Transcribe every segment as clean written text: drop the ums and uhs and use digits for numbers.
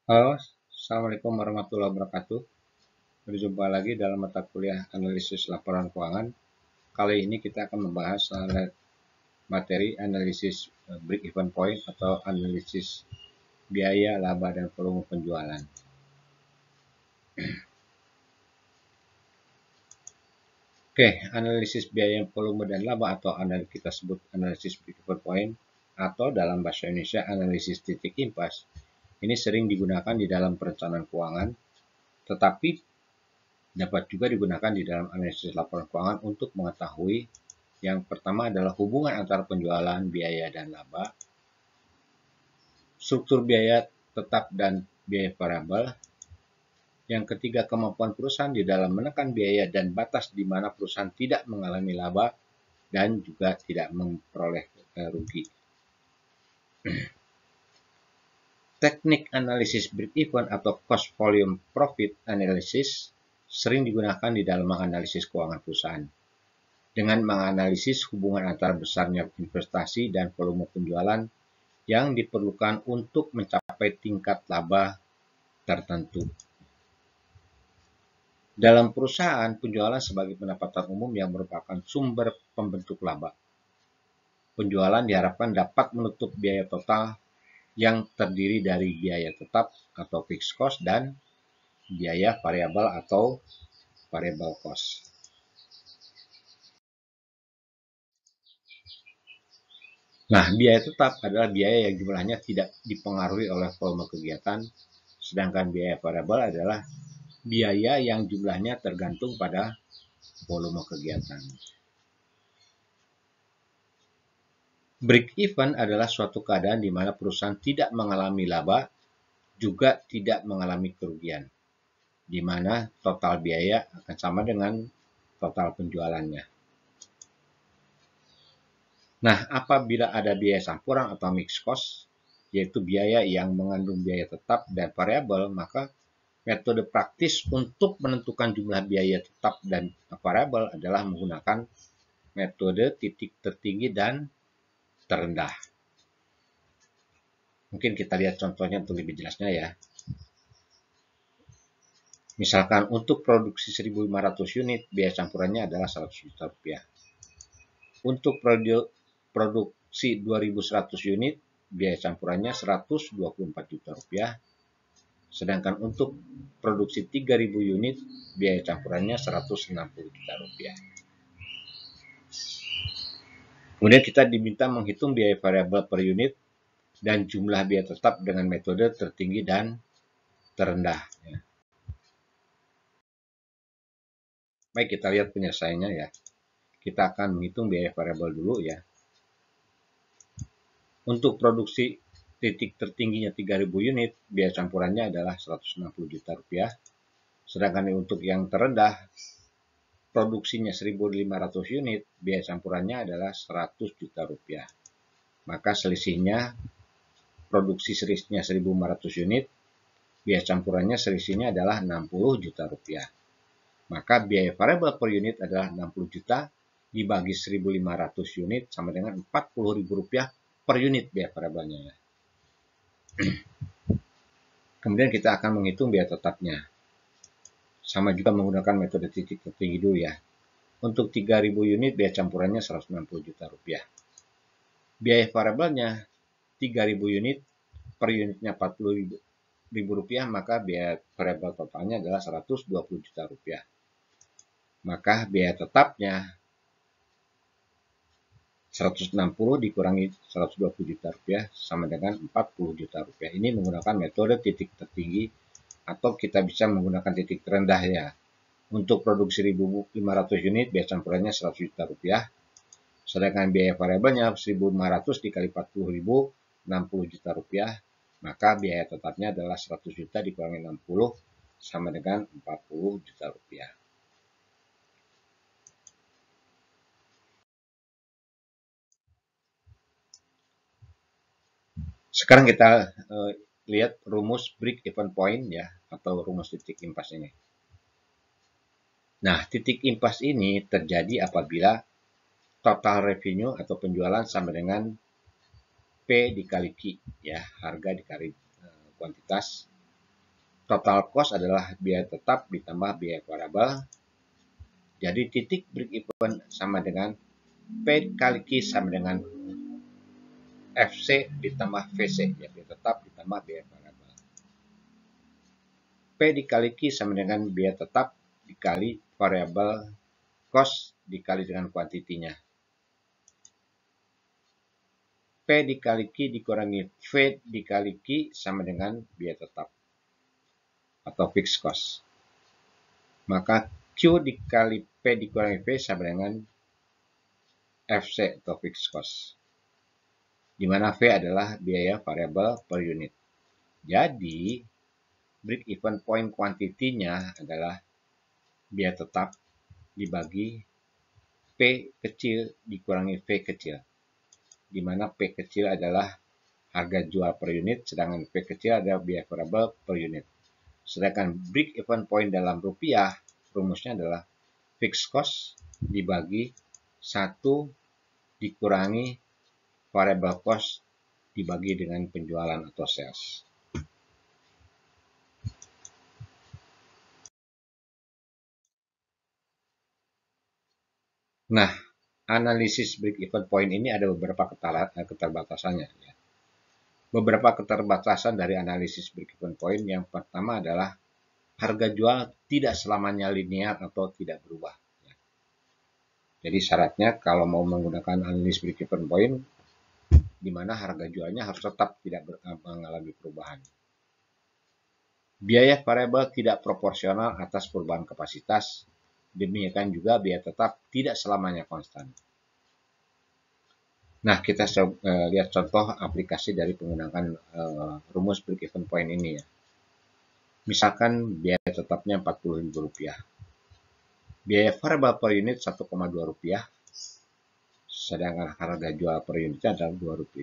Halo, Assalamualaikum warahmatullahi wabarakatuh. Berjumpa lagi dalam mata kuliah analisis laporan keuangan. Kali ini kita akan membahas materi analisis break-even point atau analisis biaya, laba, dan volume penjualan. Oke, analisis biaya, volume, dan laba atau kita sebut analisis break-even point atau dalam bahasa Indonesia analisis titik impas. Ini sering digunakan di dalam perencanaan keuangan, tetapi dapat juga digunakan di dalam analisis laporan keuangan untuk mengetahui yang pertama adalah hubungan antara penjualan, biaya, dan laba, struktur biaya tetap dan biaya variabel, yang ketiga kemampuan perusahaan di dalam menekan biaya dan batas di mana perusahaan tidak mengalami laba dan juga tidak memperoleh rugi. Teknik analisis break-even atau cost volume profit analysis sering digunakan di dalam menganalisis keuangan perusahaan. Dengan menganalisis hubungan antara besarnya investasi dan volume penjualan yang diperlukan untuk mencapai tingkat laba tertentu. Dalam perusahaan, penjualan sebagai pendapatan umum yang merupakan sumber pembentuk laba. Penjualan diharapkan dapat menutup biaya total yang terdiri dari biaya tetap atau fixed cost dan biaya variabel atau variable cost. Nah, biaya tetap adalah biaya yang jumlahnya tidak dipengaruhi oleh volume kegiatan, sedangkan biaya variabel adalah biaya yang jumlahnya tergantung pada volume kegiatan. Break-even adalah suatu keadaan di mana perusahaan tidak mengalami laba, juga tidak mengalami kerugian, di mana total biaya akan sama dengan total penjualannya. Nah, apabila ada biaya campuran atau mixed cost, yaitu biaya yang mengandung biaya tetap dan variabel, maka metode praktis untuk menentukan jumlah biaya tetap dan variabel adalah menggunakan metode titik tertinggi dan terendah. Mungkin kita lihat contohnya untuk lebih jelasnya ya. Misalkan untuk produksi 1.500 unit, biaya campurannya adalah 100 juta rupiah. Untuk produksi 2.100 unit, biaya campurannya 124 juta rupiah. Sedangkan untuk produksi 3.000 unit, biaya campurannya 160 juta rupiah. Kemudian kita diminta menghitung biaya variabel per unit dan jumlah biaya tetap dengan metode tertinggi dan terendah. Baik, kita lihat penyelesaiannya ya. Kita akan menghitung biaya variabel dulu ya. Untuk produksi titik tertingginya 3.000 unit, biaya campurannya adalah 160 juta rupiah. Sedangkan untuk yang terendah, produksinya 1.500 unit, biaya campurannya adalah 100 juta rupiah. Maka selisihnya produksi selisihnya 1.500 unit, biaya campurannya selisihnya adalah 60 juta rupiah. Maka biaya variabel per unit adalah 60 juta dibagi 1.500 unit sama dengan Rp40.000 per unit biaya variabelnya. Kemudian kita akan menghitung biaya tetapnya. Sama juga menggunakan metode titik tertinggi dulu ya. Untuk 3.000 unit biaya campurannya 160 juta rupiah. Biaya variabelnya 3.000 unit, per unitnya Rp40.000, maka biaya variabel totalnya adalah 120 juta rupiah. Maka biaya tetapnya 160 dikurangi 120 juta rupiah sama dengan 40 juta rupiah. Ini menggunakan metode titik tertinggi atau kita bisa menggunakan titik terendah ya. Untuk produksi 1.500 unit biaya campurannya 100 juta rupiah. Sedangkan biaya variabelnya 1.500 dikali 40.000 60 juta rupiah. Maka biaya tetapnya adalah 100 juta dikurangi 60 sama dengan 40 juta rupiah. Sekarang kita lihat rumus break-even point ya, atau rumus titik impas ini. Nah, titik impas ini terjadi apabila total revenue atau penjualan sama dengan P dikali Q ya, harga dikali kuantitas. total cost adalah biaya tetap ditambah biaya variabel. Jadi titik break even sama dengan P kali Q sama dengan FC ditambah VC, yaitu tetap ditambah biaya variabel. P dikali Q sama dengan biaya tetap dikali variabel cost dikali dengan kuantitinya. P dikali Q dikurangi V dikali Q sama dengan biaya tetap atau fixed cost. Maka Q dikali P dikurangi V sama dengan FC atau fixed cost. Di mana V adalah biaya variabel per unit. Jadi, break even point kuantitinya adalah biaya tetap dibagi P kecil dikurangi V kecil. Di mana P kecil adalah harga jual per unit, sedangkan P kecil adalah biaya variabel per unit. Sedangkan break even point dalam rupiah, rumusnya adalah fixed cost dibagi 1 dikurangi variable cost dibagi dengan penjualan atau sales. Nah, analisis break even point ini ada beberapa keterbatasannya. Ya. Beberapa keterbatasan dari analisis break even point yang pertama adalah harga jual tidak selamanya linear atau tidak berubah. Ya. Jadi syaratnya kalau mau menggunakan analisis break even point, di mana harga jualnya harus tetap tidak mengalami perubahan. Biaya variabel tidak proporsional atas perubahan kapasitas, demikian juga biaya tetap tidak selamanya konstan. Nah, kita lihat contoh aplikasi dari penggunaan rumus break even point ini ya. Misalkan biaya tetapnya Rp40.000. Biaya variabel per unit Rp1,2, sedangkan harga jual per unitnya adalah Rp2.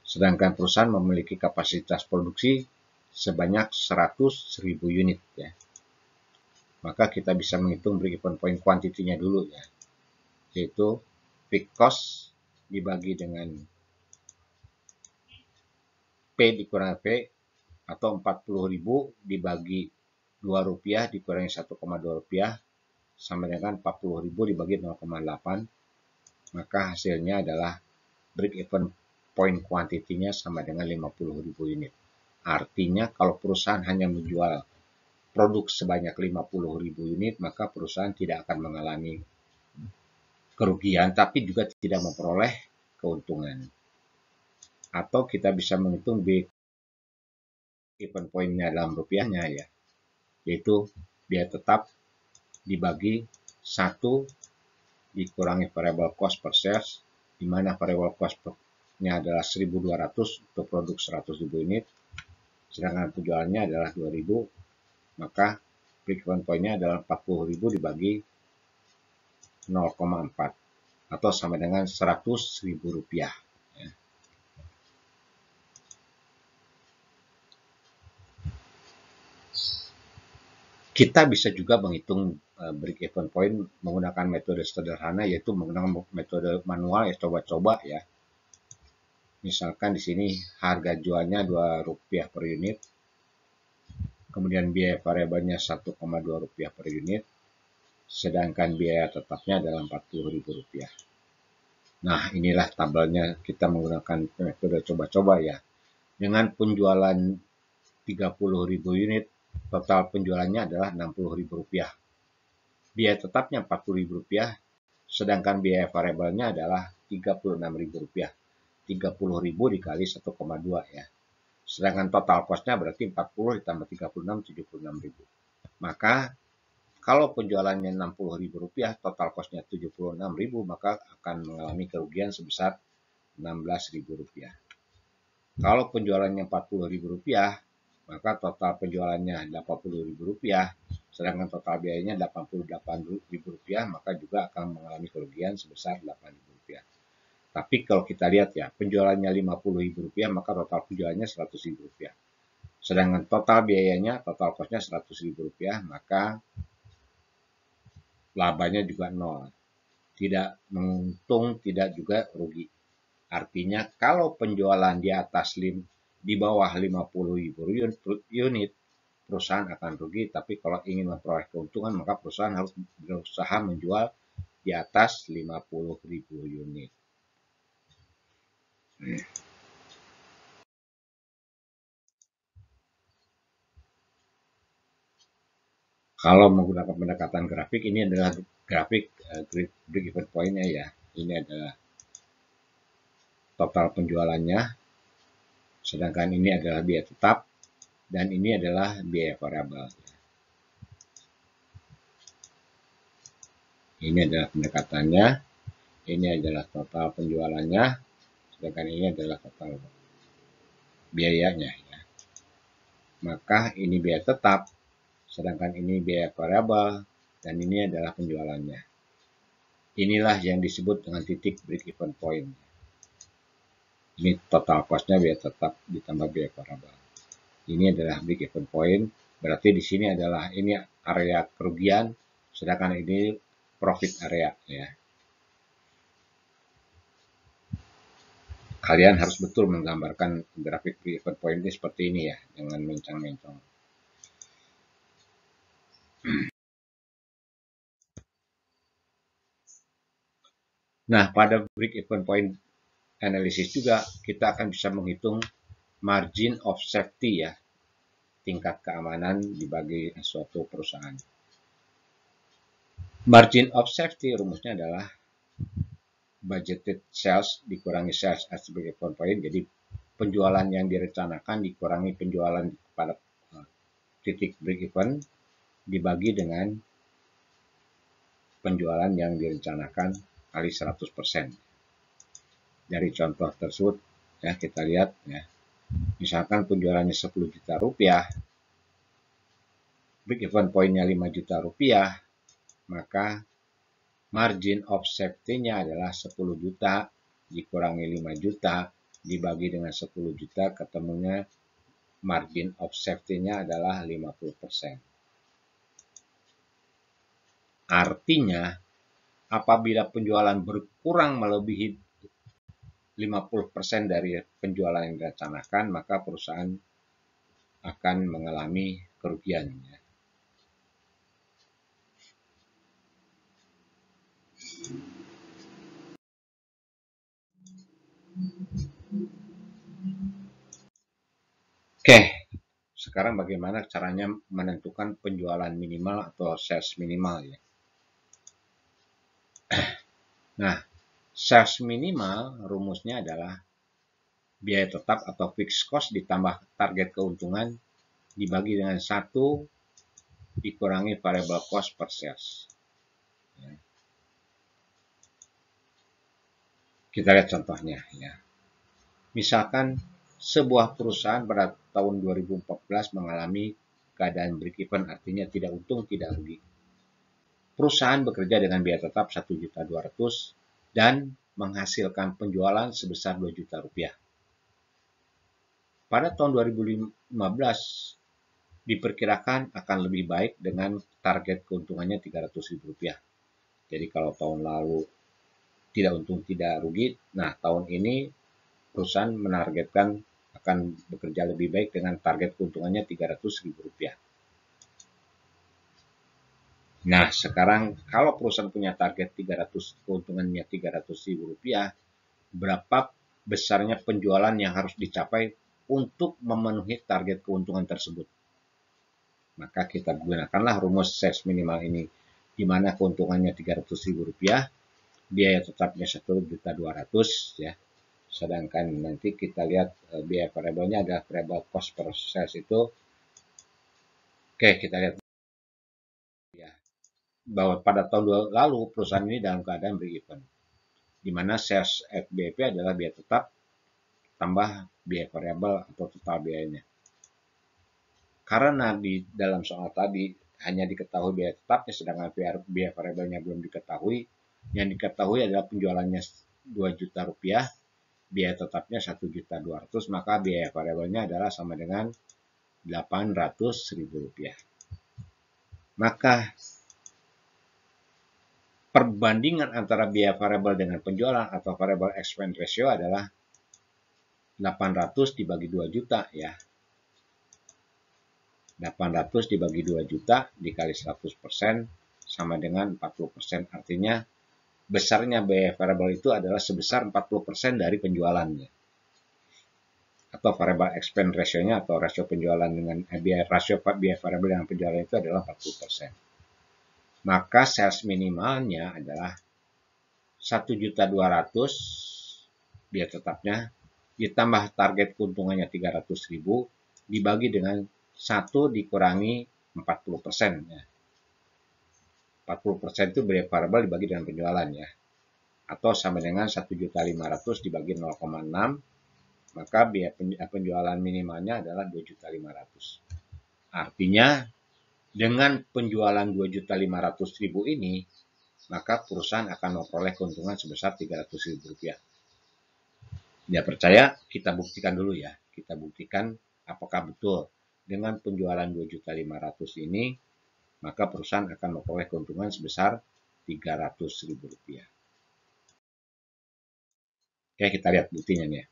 Sedangkan perusahaan memiliki kapasitas produksi sebanyak 100.000 unit ya. Maka kita bisa menghitung break even point kuantitinya dulu ya. Yaitu fixed cost dibagi dengan P dikurangi V atau 40.000 dibagi Rp2 dikurangi Rp1,2 sama dengan 40.000 dibagi 0,8. Maka hasilnya adalah break even point kuantitinya sama dengan 50.000 unit. Artinya kalau perusahaan hanya menjual produk sebanyak 50.000 unit, maka perusahaan tidak akan mengalami kerugian, tapi juga tidak memperoleh keuntungan. Atau kita bisa menghitung break even point-nya dalam rupiahnya ya, yaitu biaya tetap dibagi 1 dikurangi variable cost per sales, di mana variable cost-nya adalah 1.200 untuk produk 100.000 unit, sedangkan penjualannya adalah 2.000, maka break even point-nya adalah 40.000 dibagi 0,4 atau sama dengan Rp100.000. Ya. Kita bisa juga menghitung break even point menggunakan metode sederhana, yaitu menggunakan metode manual ya, coba-coba ya. Misalkan di sini harga jualnya Rp2 per unit, kemudian biaya variabelnya Rp1,2 per unit, sedangkan biaya tetapnya adalah Rp40.000. Nah, inilah tabelnya, kita menggunakan metode coba-coba ya. Dengan penjualan 30.000 unit, total penjualannya adalah Rp60.000. Biaya tetapnya Rp40.000, sedangkan biaya variabelnya adalah Rp36.000. 30.000 dikali 1,2 ya. Sedangkan total cost-nya berarti 40 ditambah 36, 76.000. Maka kalau penjualannya Rp60.000, total cost-nya Rp76.000, maka akan mengalami kerugian sebesar Rp16.000. Kalau penjualannya Rp40.000, maka total penjualannya Rp80.000, sedangkan total biayanya Rp88.000, maka juga akan mengalami kerugian sebesar Rp8.000. Tapi kalau kita lihat ya, penjualannya Rp50.000, maka total penjualannya Rp100.000. Sedangkan total biayanya, total cost-nya Rp100.000, maka labanya juga nol. Tidak menguntung, tidak juga rugi. Artinya kalau penjualan di atas di bawah 50.000 unit, perusahaan akan rugi. Tapi kalau ingin memperoleh keuntungan, maka perusahaan harus berusaha menjual di atas 50.000 unit. Kalau menggunakan pendekatan grafik, ini adalah grafik break-even point-nya ya. Ini adalah total penjualannya, sedangkan ini adalah biaya tetap, dan ini adalah biaya variabel. Ini adalah pendekatannya, ini adalah total penjualannya, sedangkan ini adalah total biayanya. Ya. Maka ini biaya tetap, sedangkan ini biaya variabel, dan ini adalah penjualannya. Inilah yang disebut dengan titik break-even point. Ini total cost-nya biaya tetap ditambah biaya variabel. Ini adalah break-even point, berarti di sini adalah ini area kerugian, sedangkan ini profit area ya. Kalian harus betul menggambarkan grafik break-even point ini seperti ini ya, dengan mencong-mencong. Nah, pada break-even point analysis juga kita akan bisa menghitung margin of safety ya, tingkat keamanan dibagi suatu perusahaan. Margin of safety rumusnya adalah budgeted sales dikurangi sales as break-even point. Jadi penjualan yang direncanakan dikurangi penjualan pada titik break-even dibagi dengan penjualan yang direncanakan kali 100%. Dari contoh tersebut ya kita lihat ya. Misalkan penjualannya 10 juta rupiah, break-even point-nya 5 juta rupiah, maka margin of safety-nya adalah 10 juta dikurangi 5 juta dibagi dengan 10 juta, ketemunya margin of safety-nya adalah 50%. Artinya, apabila penjualan berkurang melebihi 50% dari penjualan yang direncanakan, maka perusahaan akan mengalami kerugian. Oke, sekarang bagaimana caranya menentukan penjualan minimal atau sales minimal ya. Nah, sales minimal rumusnya adalah biaya tetap atau fixed cost ditambah target keuntungan dibagi dengan 1 dikurangi variable cost per sales. Ya. Kita lihat contohnya ya. Misalkan sebuah perusahaan pada tahun 2014 mengalami keadaan break-even, artinya tidak untung, tidak rugi. Perusahaan bekerja dengan biaya tetap 1.200.000 dan menghasilkan penjualan sebesar 2 juta rupiah. Pada tahun 2015 diperkirakan akan lebih baik dengan target keuntungannya 300.000 rupiah. Jadi kalau tahun lalu tidak untung tidak rugi, nah tahun ini perusahaan menargetkan akan bekerja lebih baik dengan target keuntungannya 300.000 rupiah. Nah sekarang kalau perusahaan punya target 300, keuntungannya 300.000 rupiah, berapa besarnya penjualan yang harus dicapai untuk memenuhi target keuntungan tersebut? Maka kita gunakanlah rumus sales minimal ini, di mana keuntungannya 300.000 rupiah, biaya tetapnya 1.200.000 ya. Sedangkan nanti kita lihat biaya variabelnya adalah variable cost per sales itu. Oke, kita lihat ya bahwa pada tahun lalu perusahaan ini dalam keadaan break even, di mana sales FBP adalah biaya tetap tambah biaya variabel atau total biayanya. Karena di dalam soal tadi hanya diketahui biaya tetapnya, sedangkan biaya variabelnya belum diketahui. Yang diketahui adalah penjualannya 2 juta rupiah, biaya tetapnya 1.200.000, maka biaya variabelnya adalah sama dengan 800.000 rupiah. Maka perbandingan antara biaya variabel dengan penjualan atau variable expense ratio adalah 800 dibagi 2 juta ya. 800 dibagi 2 juta dikali 100% sama dengan 40%. Artinya besarnya biaya variabel itu adalah sebesar 40% dari penjualannya. Atau variable expense ratio-nya atau rasio penjualan dengan rasio biaya variabel dengan penjualan itu adalah 40%. Maka sales minimalnya adalah 1.200.000 biaya tetapnya ditambah target keuntungannya 300.000 dibagi dengan 1 dikurangi 40% ya. 40% itu biaya variabel dibagi dengan penjualan ya. Atau sama dengan 1.500.000 dibagi 0,6, maka biaya penjualan minimalnya adalah 2.500.000. Artinya dengan penjualan 2.500.000 ini, maka perusahaan akan memperoleh keuntungan sebesar Rp300.000. Tidak percaya, kita buktikan dulu ya. Kita buktikan apakah betul dengan penjualan 2.500.000 ini, maka perusahaan akan memperoleh keuntungan sebesar Rp300.000. Oke, kita lihat buktinya nih ya.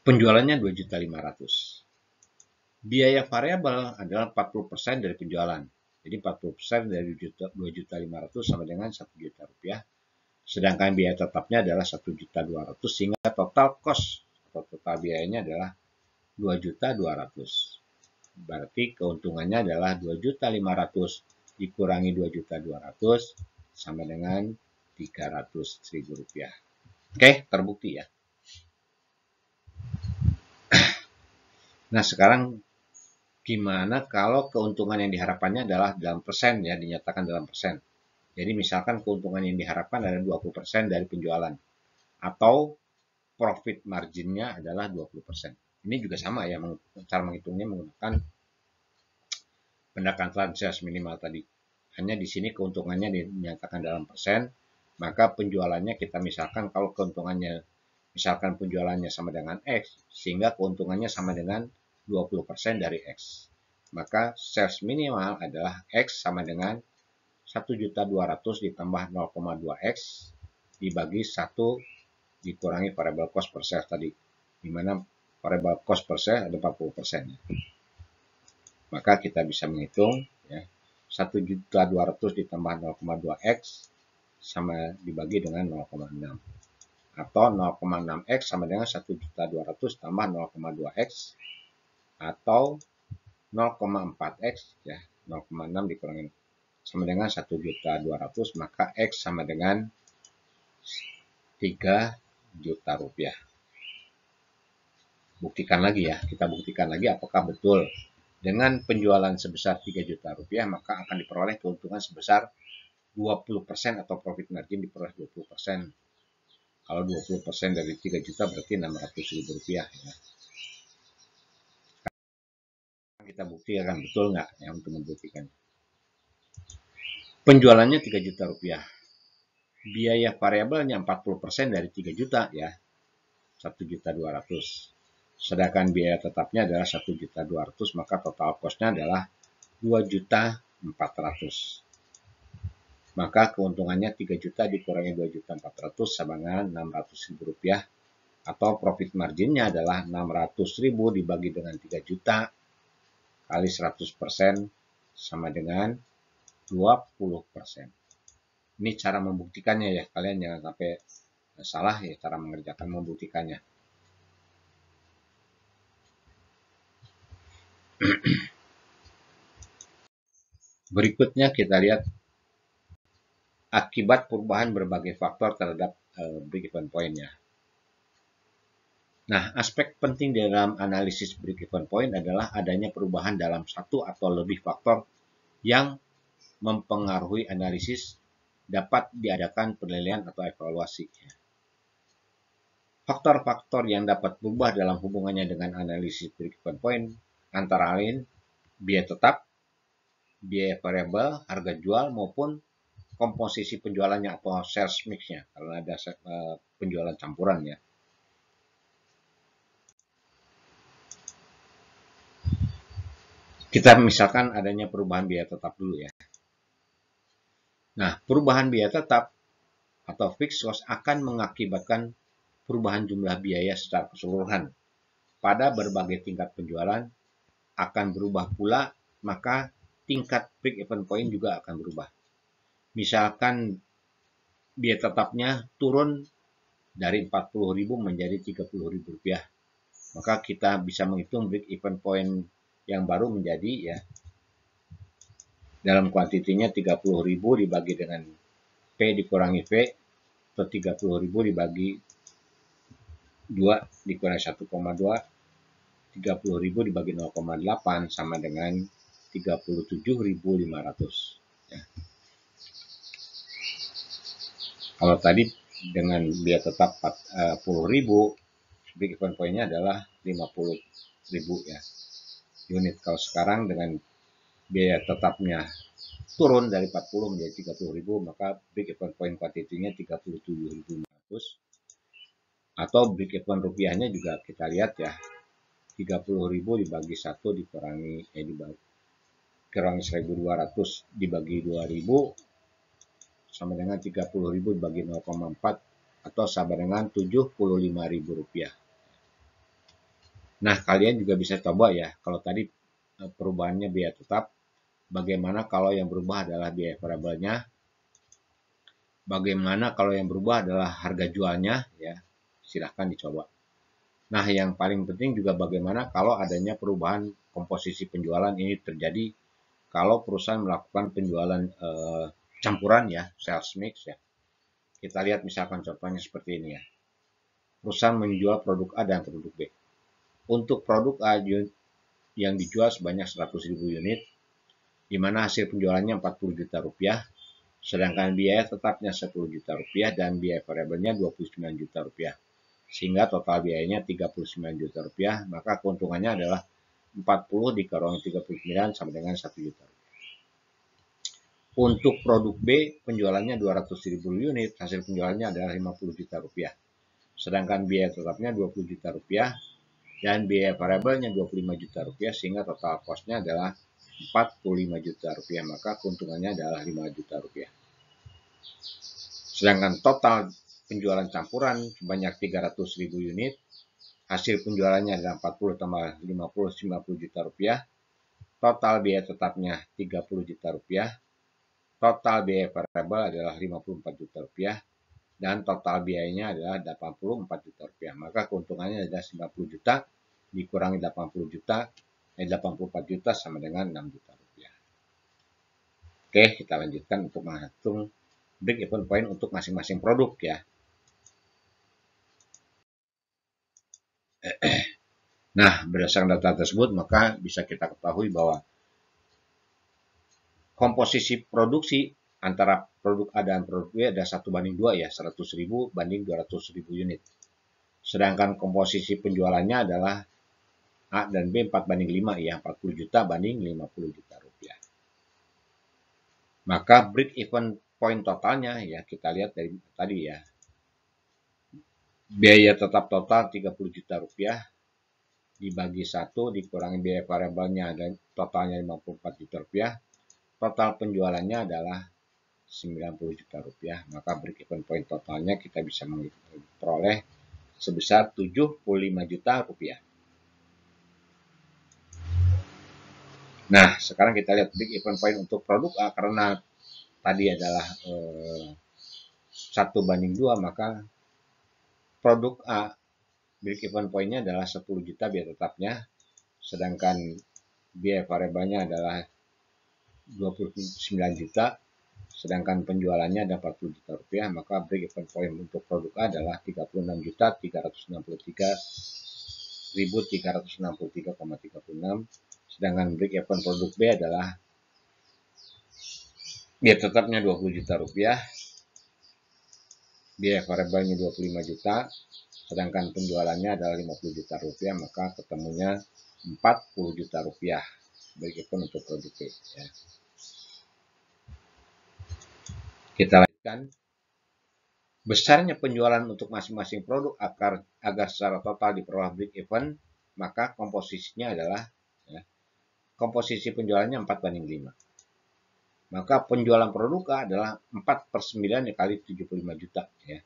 Penjualannya 2.500.000. Biaya variabel adalah 40% dari penjualan. Jadi 40% dari 2.500.000 sama dengan Rp1.000.000. Sedangkan biaya tetapnya adalah 1.200.000 sehingga total cost atau total biayanya adalah 2.200.000. Berarti keuntungannya adalah 2.500.000 dikurangi 2.200.000 sama dengan Rp300.000. Oke, terbukti ya. Nah, sekarang gimana kalau keuntungan yang diharapkannya adalah dalam persen ya, dinyatakan dalam persen. Jadi misalkan keuntungan yang diharapkan adalah 20% dari penjualan atau profit marginnya adalah 20%. Ini juga sama ya, cara menghitungnya menggunakan pendekatan sales minimal tadi. Hanya di sini keuntungannya dinyatakan dalam persen, maka penjualannya kita misalkan kalau keuntungannya misalkan penjualannya sama dengan X, sehingga keuntungannya sama dengan 20% dari X. Maka sales minimal adalah X sama dengan 1.200.000 ditambah 0,2X dibagi 1 dikurangi variable cost per sales tadi. Di mana variable cost per sales ada 40%. Maka kita bisa menghitung ya, 1.200.000 ditambah 0,2X sama dibagi dengan 0,6. Atau 0,6X sama dengan 1.200.000 tambah 0,2X atau 0,4X ya, 0,6 dikurangi sama dengan 1.200.000, maka X sama dengan Rp3.000.000. Buktikan lagi ya, kita buktikan lagi apakah betul dengan penjualan sebesar Rp3.000.000 maka akan diperoleh keuntungan sebesar 20% atau profit margin diperoleh 20%. Kalau 20% dari 3 juta berarti Rp600.000 ya. Kita buktikan betul nggak yang untuk membuktikan. Penjualannya 3 juta rupiah. Biaya variabelnya 40% dari 3 juta ya. 1.200.000. Sedangkan biaya tetapnya adalah 1.200.000, maka total cost-nya adalah 2.400.000. Maka keuntungannya 3 juta dikurangi 2.400.000 sama dengan Rp600.000 atau profit marginnya adalah 600.000 dibagi dengan 3 juta kali 100% sama dengan 20%. Ini cara membuktikannya ya, kalian jangan sampai salah ya cara mengerjakan membuktikannya. Berikutnya kita lihat akibat perubahan berbagai faktor terhadap break-even point-nya. Nah, aspek penting dalam analisis break-even point adalah adanya perubahan dalam satu atau lebih faktor yang mempengaruhi analisis dapat diadakan penilaian atau evaluasi. Faktor-faktor yang dapat berubah dalam hubungannya dengan analisis break-even point antara lain biaya tetap, biaya variabel, harga jual maupun komposisi penjualannya atau sales mix-nya kalau ada penjualan campuran ya. Kita misalkan adanya perubahan biaya tetap dulu ya. Nah, perubahan biaya tetap atau fixed cost akan mengakibatkan perubahan jumlah biaya secara keseluruhan pada berbagai tingkat penjualan akan berubah pula, maka tingkat break-even point juga akan berubah. Misalkan biaya tetapnya turun dari 40.000 menjadi 30.000 rupiah, maka kita bisa menghitung break-even point yang baru menjadi ya dalam kuantitinya 30.000 dibagi dengan P dikurangi V atau 30.000 dibagi 2 dikurangi 1,2, 30.000 dibagi 0,8 sama dengan 37.500. Ya. Kalau tadi dengan biaya tetap 40.000, break-even point-nya adalah 50.000 ya unit. Kalau sekarang dengan biaya tetapnya turun dari 40 menjadi 30.000, maka break-even point kuantitinya 37.500. Atau break-even rupiahnya juga kita lihat ya, 30.000 dibagi 1 dikurangi 1.200 dibagi 2.000 sama dengan 30.000 dibagi 0,4 atau sama dengan 75.000 rupiah. Nah, kalian juga bisa coba ya, kalau tadi perubahannya biaya tetap, bagaimana kalau yang berubah adalah biaya variabelnya, bagaimana kalau yang berubah adalah harga jualnya, ya silahkan dicoba. Nah, yang paling penting juga bagaimana kalau adanya perubahan komposisi penjualan ini terjadi kalau perusahaan melakukan penjualan campuran ya, sales mix ya. Kita lihat misalkan contohnya seperti ini ya. Perusahaan menjual produk A dan produk B. Untuk produk A yang dijual sebanyak 100.000 unit, di mana hasil penjualannya 40 juta rupiah, sedangkan biaya tetapnya 10 juta rupiah dan biaya variabelnya 29 juta rupiah. Sehingga total biayanya 39 juta rupiah, maka keuntungannya adalah 40 dikurangi 39 sama dengan 1 juta rupiah. Untuk produk B, penjualannya 200.000 unit, hasil penjualannya adalah 50 juta rupiah. Sedangkan biaya tetapnya 20 juta rupiah dan biaya variabelnya 25 juta rupiah, sehingga total cost-nya adalah 45 juta rupiah, maka keuntungannya adalah 5 juta rupiah. Sedangkan total penjualan campuran sebanyak 300.000 unit, hasil penjualannya adalah 40 tambah 50, 90 juta rupiah, total biaya tetapnya 30 juta rupiah, total biaya variabel adalah 54 juta rupiah, dan total biayanya adalah 84 juta rupiah. Maka keuntungannya adalah 90 juta dikurangi 80 juta, 84 juta sama dengan 6 juta rupiah. Oke, kita lanjutkan untuk menghitung break-even point untuk masing-masing produk ya. Nah, berdasarkan data tersebut, maka bisa kita ketahui bahwa komposisi produksi antara produk A dan produk B ada 1:2 ya, 100.000 banding 200.000 unit. Sedangkan komposisi penjualannya adalah A dan B 4:5 ya, 40 juta banding 50 juta rupiah. Maka break even point totalnya ya kita lihat dari tadi ya. Biaya tetap total 30 juta rupiah dibagi 1 dikurangi biaya variabelnya dan totalnya 54 juta rupiah. Total penjualannya adalah 90 juta rupiah, maka break even point totalnya kita bisa memperoleh sebesar 75 juta rupiah. Nah, sekarang kita lihat break even point untuk produk A, karena tadi adalah 1:2, maka produk A break even point-nya adalah 10 juta biaya tetapnya, sedangkan biaya variabelnya adalah 29 juta, sedangkan penjualannya ada 40 juta rupiah, maka break even point untuk produk A adalah 36.363.363,36, sedangkan break even produk B adalah biaya tetapnya 20 juta rupiah, biaya variabelnya 25 juta, sedangkan penjualannya adalah 50 juta rupiah, maka ketemunya 40 juta rupiah break even untuk produk B ya. Kita lanjutkan. Besarnya penjualan untuk masing-masing produk agar secara total diperoleh break even, maka komposisinya adalah ya, komposisi penjualannya 4:5. Maka penjualan produk A adalah 4/9 kali 75 juta ya.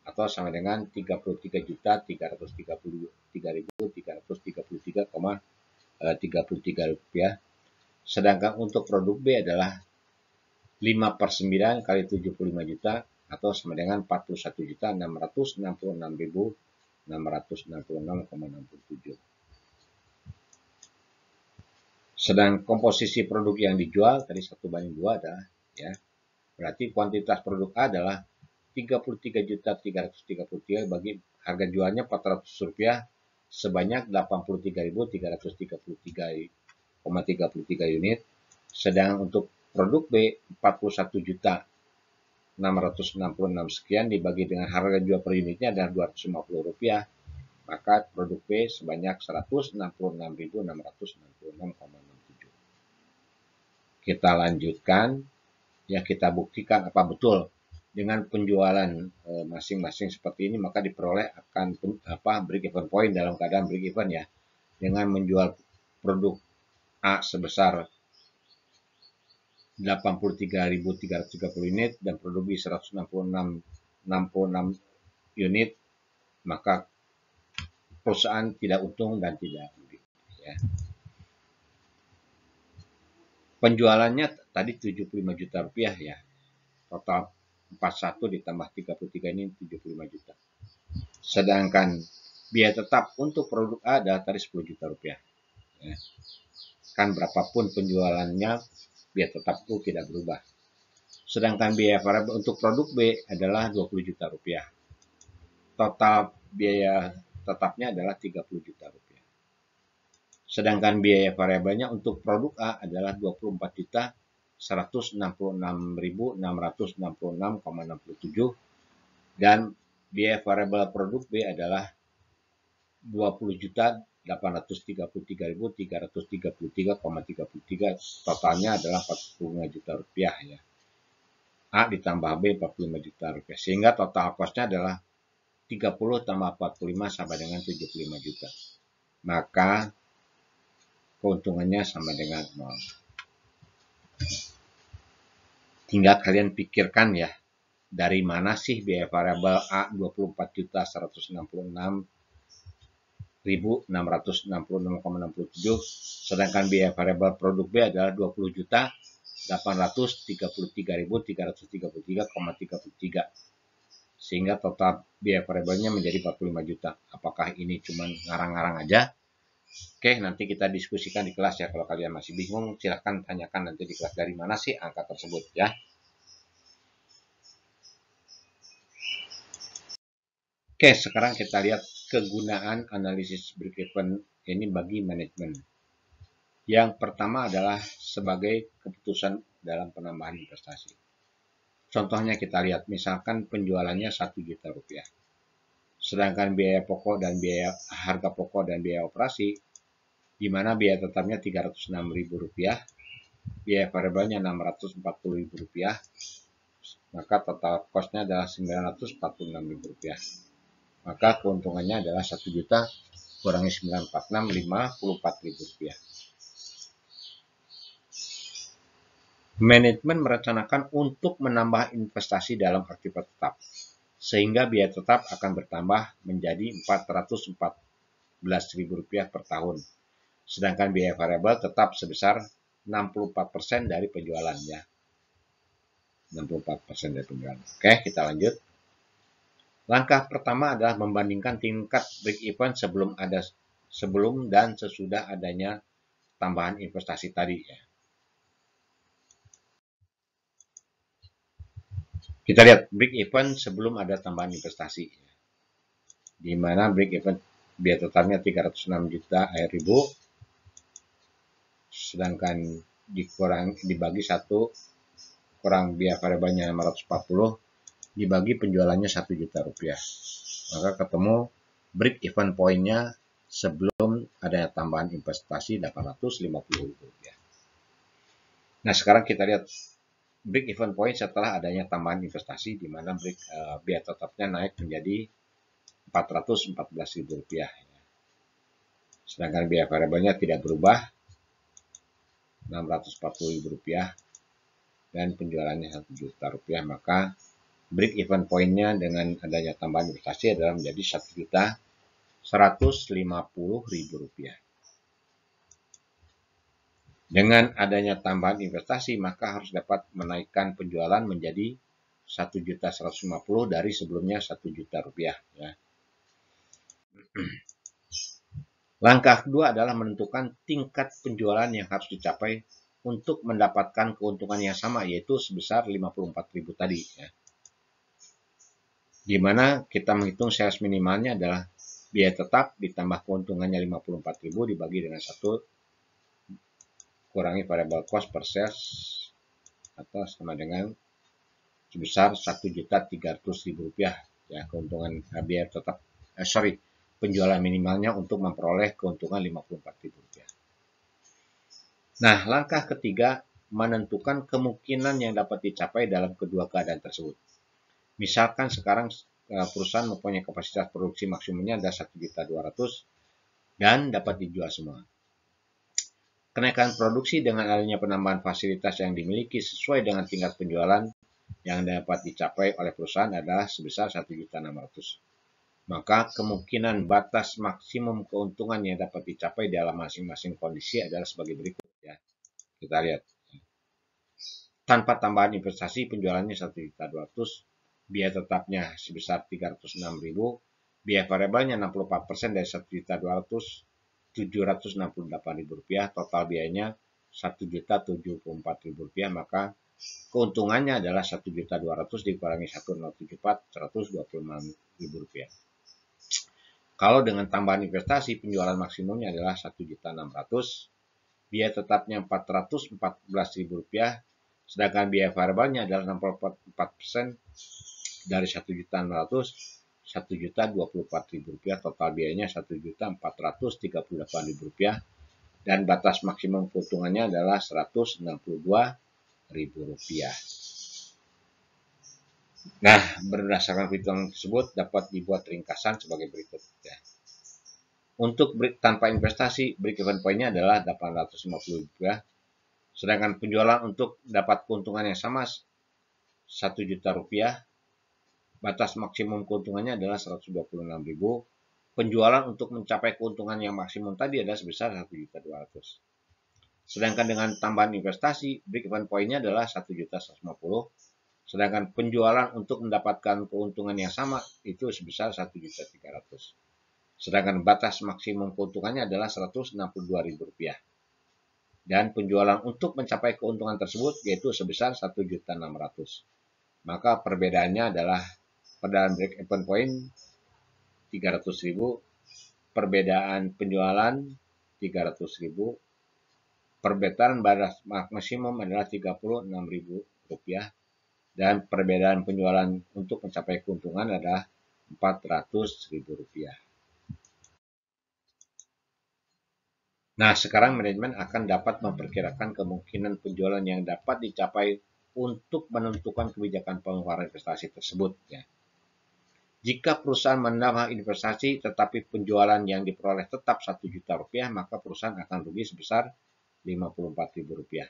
atau sama dengan 33.333.333,33 rupiah. Sedangkan untuk produk B adalah 5/9 kali 75 juta atau sama dengan 41.666.666,67. Sedang komposisi produk yang dijual tadi 1/2 adalah ya, berarti kuantitas produk A adalah 33.333 bagi harga jualnya Rp400 sebanyak 83.333,33 unit. Sedang untuk produk B 41.666 sekian dibagi dengan harga jual per unitnya adalah Rp250, maka produk B sebanyak 166.666,67. Kita lanjutkan, ya kita buktikan apa betul dengan penjualan masing-masing seperti ini maka diperoleh akan break even point dalam keadaan break even ya, dengan menjual produk A sebesar 83.330 unit dan produk B 166 unit, maka perusahaan tidak untung dan tidak rugi ya. Penjualannya tadi 75 juta rupiah ya. Total 41 ditambah 33 ini 75 juta. Sedangkan biaya tetap untuk produk A adalah tadi 10 juta rupiah. Ya. Kan berapapun penjualannya, biaya tetap itu tidak berubah. Sedangkan biaya variabel untuk produk B adalah 20 juta rupiah. Total biaya tetapnya adalah 30 juta rupiah. Sedangkan biaya variabelnya untuk produk A adalah 24.166.666,67 dan biaya variabel produk B adalah 20.833.333,33, totalnya adalah 45 juta rupiah ya. A ditambah B 45 juta rupiah, sehingga total costnya adalah 30 tambah 45 sama dengan 75 juta. Maka keuntungannya sama dengan 0. Tinggal kalian pikirkan ya, dari mana sih biaya variabel A 24.166.666,67 sedangkan biaya variabel produk B adalah 20.833.333,33 sehingga total biaya variabelnya menjadi 45 juta. Apakah ini cuma ngarang-ngarang aja? Oke, nanti kita diskusikan di kelas ya. Kalau kalian masih bingung, silahkan tanyakan nanti di kelas dari mana sih angka tersebut ya. Oke, sekarang kita lihat kegunaan analisis break even ini bagi manajemen. Yang pertama adalah sebagai keputusan dalam penambahan investasi. Contohnya kita lihat, misalkan penjualannya 1 juta rupiah. Sedangkan biaya pokok dan biaya harga pokok dan biaya operasi, di mana biaya tetapnya Rp306.000, biaya variabelnya Rp640.000, maka total cost-nya adalah Rp946.000. Maka keuntungannya adalah 1 juta kurangi 946, Rp54.000. Manajemen merencanakan untuk menambah investasi dalam aktivitas tetap, sehingga biaya tetap akan bertambah menjadi Rp414.000 per tahun. Sedangkan biaya variabel tetap sebesar 64% dari penjualannya. 64% dari penjualan. Oke, kita lanjut. Langkah pertama adalah membandingkan tingkat break even sebelum dan sesudah adanya tambahan investasi tadi ya. Kita lihat break even sebelum ada tambahan investasi. Di mana break even biaya tetapnya 306 juta ribu, sedangkan dibagi 1 kurang biaya variabelnya 540 dibagi penjualannya 1 juta rupiah. Maka ketemu break even point-nya sebelum adanya tambahan investasi Rp850.000. Nah, sekarang kita lihat break even point setelah adanya tambahan investasi, di mana biaya tetapnya naik menjadi Rp414.000. Sedangkan biaya variabelnya tidak berubah, Rp640.000, dan penjualannya Rp1 juta, maka break even point-nya dengan adanya tambahan investasi adalah menjadi Rp1.150.000. Dengan adanya tambahan investasi, maka harus dapat menaikkan penjualan menjadi Rp1.150.000 dari sebelumnya Rp1.000.000 ya. Langkah kedua adalah menentukan tingkat penjualan yang harus dicapai untuk mendapatkan keuntungan yang sama, yaitu sebesar 54.000 tadi ya. Di mana kita menghitung sales minimalnya adalah biaya tetap ditambah keuntungannya 54.000 dibagi dengan 1 kurangi variable cost per sales atau sama dengan sebesar Rp1.300.000 ya, keuntungan biaya tetap penjualan minimalnya untuk memperoleh keuntungan Rp54.000. Nah, langkah ketiga menentukan kemungkinan yang dapat dicapai dalam kedua keadaan tersebut. Misalkan sekarang perusahaan mempunyai kapasitas produksi maksimumnya ada 1.200.000 dan dapat dijual semua. Kenaikan produksi dengan adanya penambahan fasilitas yang dimiliki sesuai dengan tingkat penjualan yang dapat dicapai oleh perusahaan adalah sebesar 1.600.000. Maka kemungkinan batas maksimum keuntungan yang dapat dicapai dalam masing-masing kondisi adalah sebagai berikut ya. Kita lihat. Tanpa tambahan investasi penjualannya 1.200.000, biaya tetapnya sebesar 306.000, biaya variabelnya 64% dari 1.200.000, Rp768.000, total biayanya Rp1.074.000, maka keuntungannya adalah 1.200.000 dikurangi 1.074, Rp126.000. Kalau dengan tambahan investasi penjualan maksimumnya adalah 1.600.000, biaya tetapnya Rp414.000, sedangkan biaya variabelnya adalah 64% dari 1.600.000, Rp1.024.000, total biayanya Rp1.438.000 dan batas maksimum keuntungannya adalah Rp162.000. Nah, berdasarkan perhitungan tersebut dapat dibuat ringkasan sebagai berikut ya. Untuk tanpa investasi, break even point-nya adalah Rp850.000, sedangkan penjualan untuk dapat keuntungan yang sama Rp1.000.000, batas maksimum keuntungannya adalah Rp126.000. Penjualan untuk mencapai keuntungan yang maksimum tadi adalah sebesar Rp1.200.000. Sedangkan dengan tambahan investasi, break even point-nya adalah Rp1.150.000. Sedangkan penjualan untuk mendapatkan keuntungan yang sama itu sebesar Rp1.300.000. Sedangkan batas maksimum keuntungannya adalah Rp162.000. Dan penjualan untuk mencapai keuntungan tersebut yaitu sebesar Rp1.600.000. Maka perbedaannya adalah perbedaan break even point 300.000, perbedaan penjualan 300.000, perbedaan batas maksimum adalah Rp36.000, dan perbedaan penjualan untuk mencapai keuntungan adalah Rp400.000. Nah, sekarang manajemen akan dapat memperkirakan kemungkinan penjualan yang dapat dicapai untuk menentukan kebijakan pengeluaran investasi tersebut ya. Jika perusahaan menambah investasi tetapi penjualan yang diperoleh tetap Rp1.000.000, maka perusahaan akan rugi sebesar Rp54.000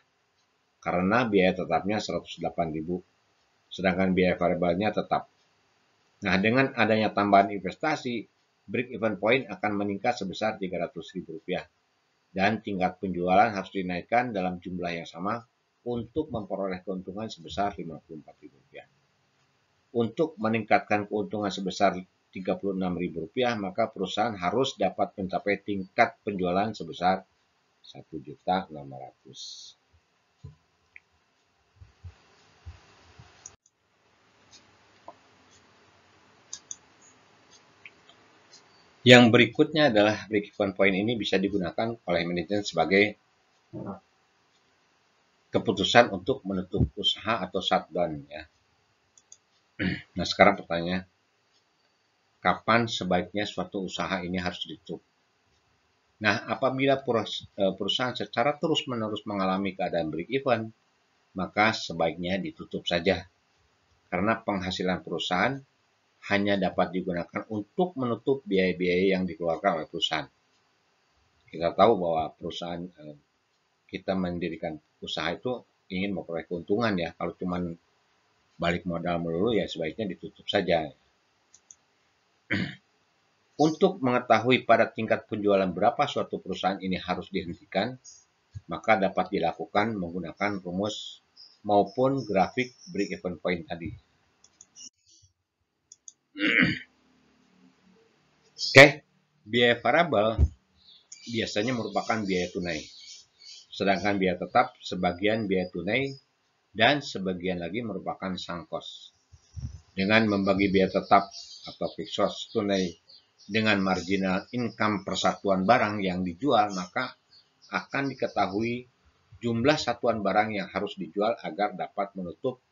karena biaya tetapnya Rp108.000, sedangkan biaya variabelnya tetap. Nah, dengan adanya tambahan investasi, break even point akan meningkat sebesar Rp300.000 dan tingkat penjualan harus dinaikkan dalam jumlah yang sama untuk memperoleh keuntungan sebesar Rp54.000. Untuk meningkatkan keuntungan sebesar Rp36.000, maka perusahaan harus dapat mencapai tingkat penjualan sebesar Rp1.600.000. Yang berikutnya adalah break even point ini bisa digunakan oleh manajemen sebagai keputusan untuk menutup usaha atau shutdown ya. Nah, sekarang pertanyaannya, kapan sebaiknya suatu usaha ini harus ditutup? Nah, apabila perusahaan secara terus-menerus mengalami keadaan break even, maka sebaiknya ditutup saja. Karena penghasilan perusahaan hanya dapat digunakan untuk menutup biaya-biaya yang dikeluarkan oleh perusahaan. Kita tahu bahwa perusahaan kita mendirikan usaha itu ingin memperoleh keuntungan ya. Kalau cuma balik modal melulu, ya sebaiknya ditutup saja. Untuk mengetahui pada tingkat penjualan berapa suatu perusahaan ini harus dihentikan, maka dapat dilakukan menggunakan rumus maupun grafik break even point tadi. Oke, biaya variabel biasanya merupakan biaya tunai. Sedangkan biaya tetap sebagian biaya tunai dan sebagian lagi merupakan sunk cost. Dengan membagi biaya tetap atau fixed cost tunai dengan marginal income persatuan barang yang dijual, maka akan diketahui jumlah satuan barang yang harus dijual agar dapat menutup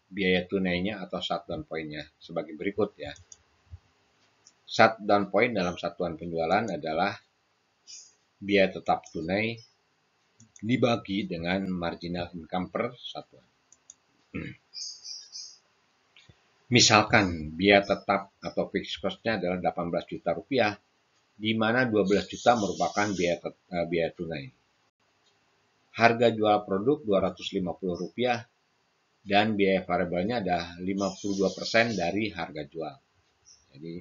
biaya tunainya atau shutdown point-nya sebagai berikut ya. Shutdown point dalam satuan penjualan adalah biaya tetap tunai dibagi dengan marginal income per satuan. Misalkan biaya tetap atau fixed cost-nya adalah 18 juta rupiah, di mana 12 juta merupakan biaya tunai. Harga jual produk 250 rupiah dan biaya variabelnya adalah 52% dari harga jual. Jadi,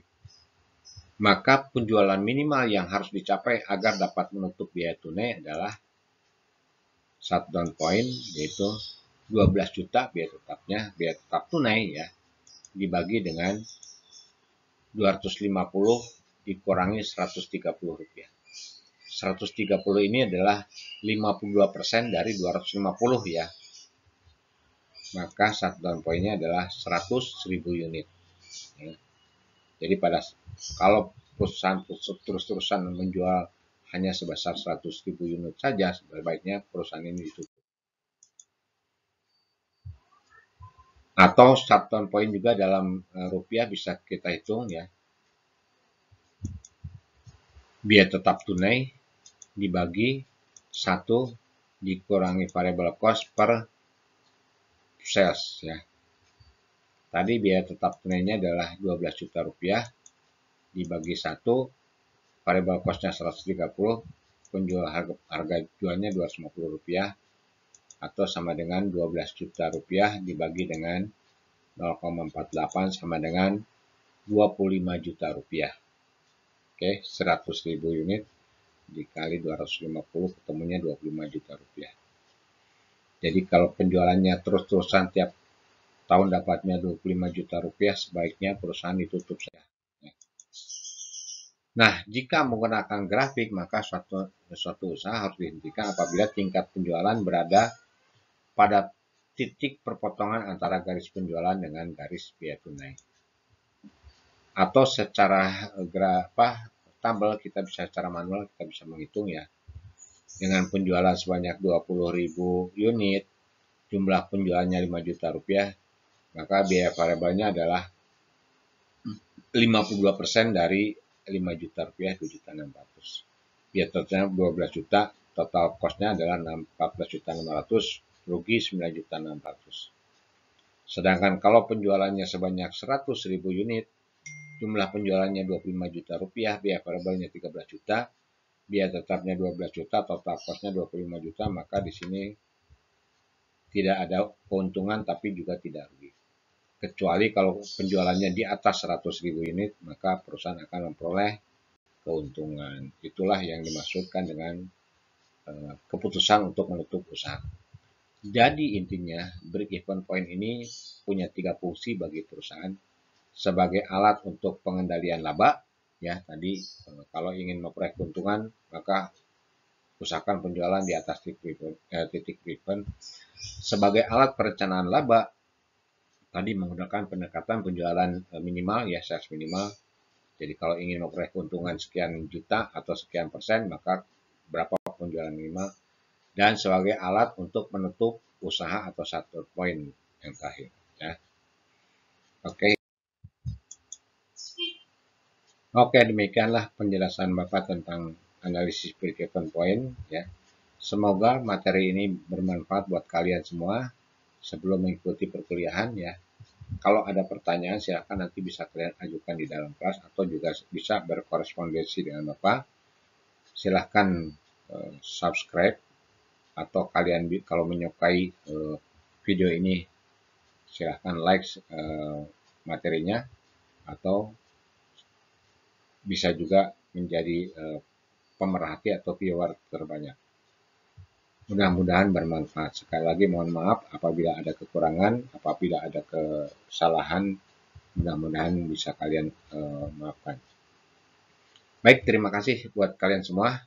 maka penjualan minimal yang harus dicapai agar dapat menutup biaya tunai adalah shutdown point, yaitu 12 juta biaya tetap tunai ya, dibagi dengan 250 dikurangi 130 rupiah. 130 ini adalah 52% dari 250 ya. Maka shutdown point-nya adalah 100.000 unit. Ya. Jadi kalau perusahaan terus-terusan menjual hanya sebesar 100.000 unit saja, sebaiknya perusahaan ini ditutup. Atau shutdown point juga dalam rupiah bisa kita hitung ya. Biaya tetap tunai dibagi 1 dikurangi variable cost per sales ya. Tadi biaya tetap tunainya adalah 12 juta rupiah dibagi 1, variable cost-nya 130, penjual harga jualnya 250 rupiah atau sama dengan 12 juta rupiah dibagi dengan 0,48 sama dengan 25 juta rupiah. Oke, 100.000 unit dikali 250 ketemunya 25 juta rupiah. Jadi kalau penjualannya terus-terusan tiap tahun dapatnya 25 juta rupiah, sebaiknya perusahaan ditutup saja. Nah, jika menggunakan grafik, maka suatu usaha harus dihentikan apabila tingkat penjualan berada pada titik perpotongan antara garis penjualan dengan garis biaya tunai. Atau secara tabel kita bisa secara manual kita bisa menghitung ya. Dengan penjualan sebanyak 20.000 unit, jumlah penjualannya 5 juta rupiah, maka biaya variabelnya adalah 52% dari 5 juta rupiah, 2.600. Biaya totalnya 12 juta, total cost-nya adalah 14.600, rugi 9.600. Sedangkan kalau penjualannya sebanyak 100.000 unit, jumlah penjualannya 25 juta rupiah, biaya variabelnya 13 juta, biaya tetapnya 12 juta, total cost-nya 25 juta, maka di sini tidak ada keuntungan tapi juga tidak rugi. Kecuali kalau penjualannya di atas 100.000 unit, maka perusahaan akan memperoleh keuntungan. Itulah yang dimaksudkan dengan keputusan untuk menutup usaha. Jadi intinya break even point ini punya 3 fungsi bagi perusahaan. Sebagai alat untuk pengendalian laba, ya tadi kalau ingin memperoleh keuntungan maka usahakan penjualan di atas titik break even. Sebagai alat perencanaan laba, tadi menggunakan pendekatan penjualan minimal ya, sales minimal. Jadi kalau ingin memperoleh keuntungan sekian juta atau sekian persen, maka berapa penjualan minimal. Dan sebagai alat untuk menutup usaha atau shutdown point yang terakhir ya. Oke, demikianlah penjelasan Bapak tentang analisis break even point ya. Semoga materi ini bermanfaat buat kalian semua sebelum mengikuti perkuliahan ya. Kalau ada pertanyaan silakan nanti bisa kalian ajukan di dalam kelas atau juga bisa berkorespondensi dengan Bapak. Silahkan subscribe atau kalian kalau menyukai video ini silahkan like materinya, atau bisa juga menjadi pemerhati atau viewer terbanyak. Mudah-mudahan bermanfaat. Sekali lagi mohon maaf apabila ada kekurangan, apabila ada kesalahan, mudah-mudahan bisa kalian maafkan. Baik, terima kasih buat kalian semua.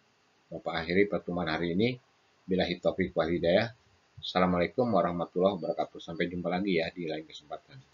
Bapak akhiri pertemuan hari ini. Billahi taufiq wal hidayah. Assalamualaikum warahmatullahi wabarakatuh. Sampai jumpa lagi ya di lain kesempatan.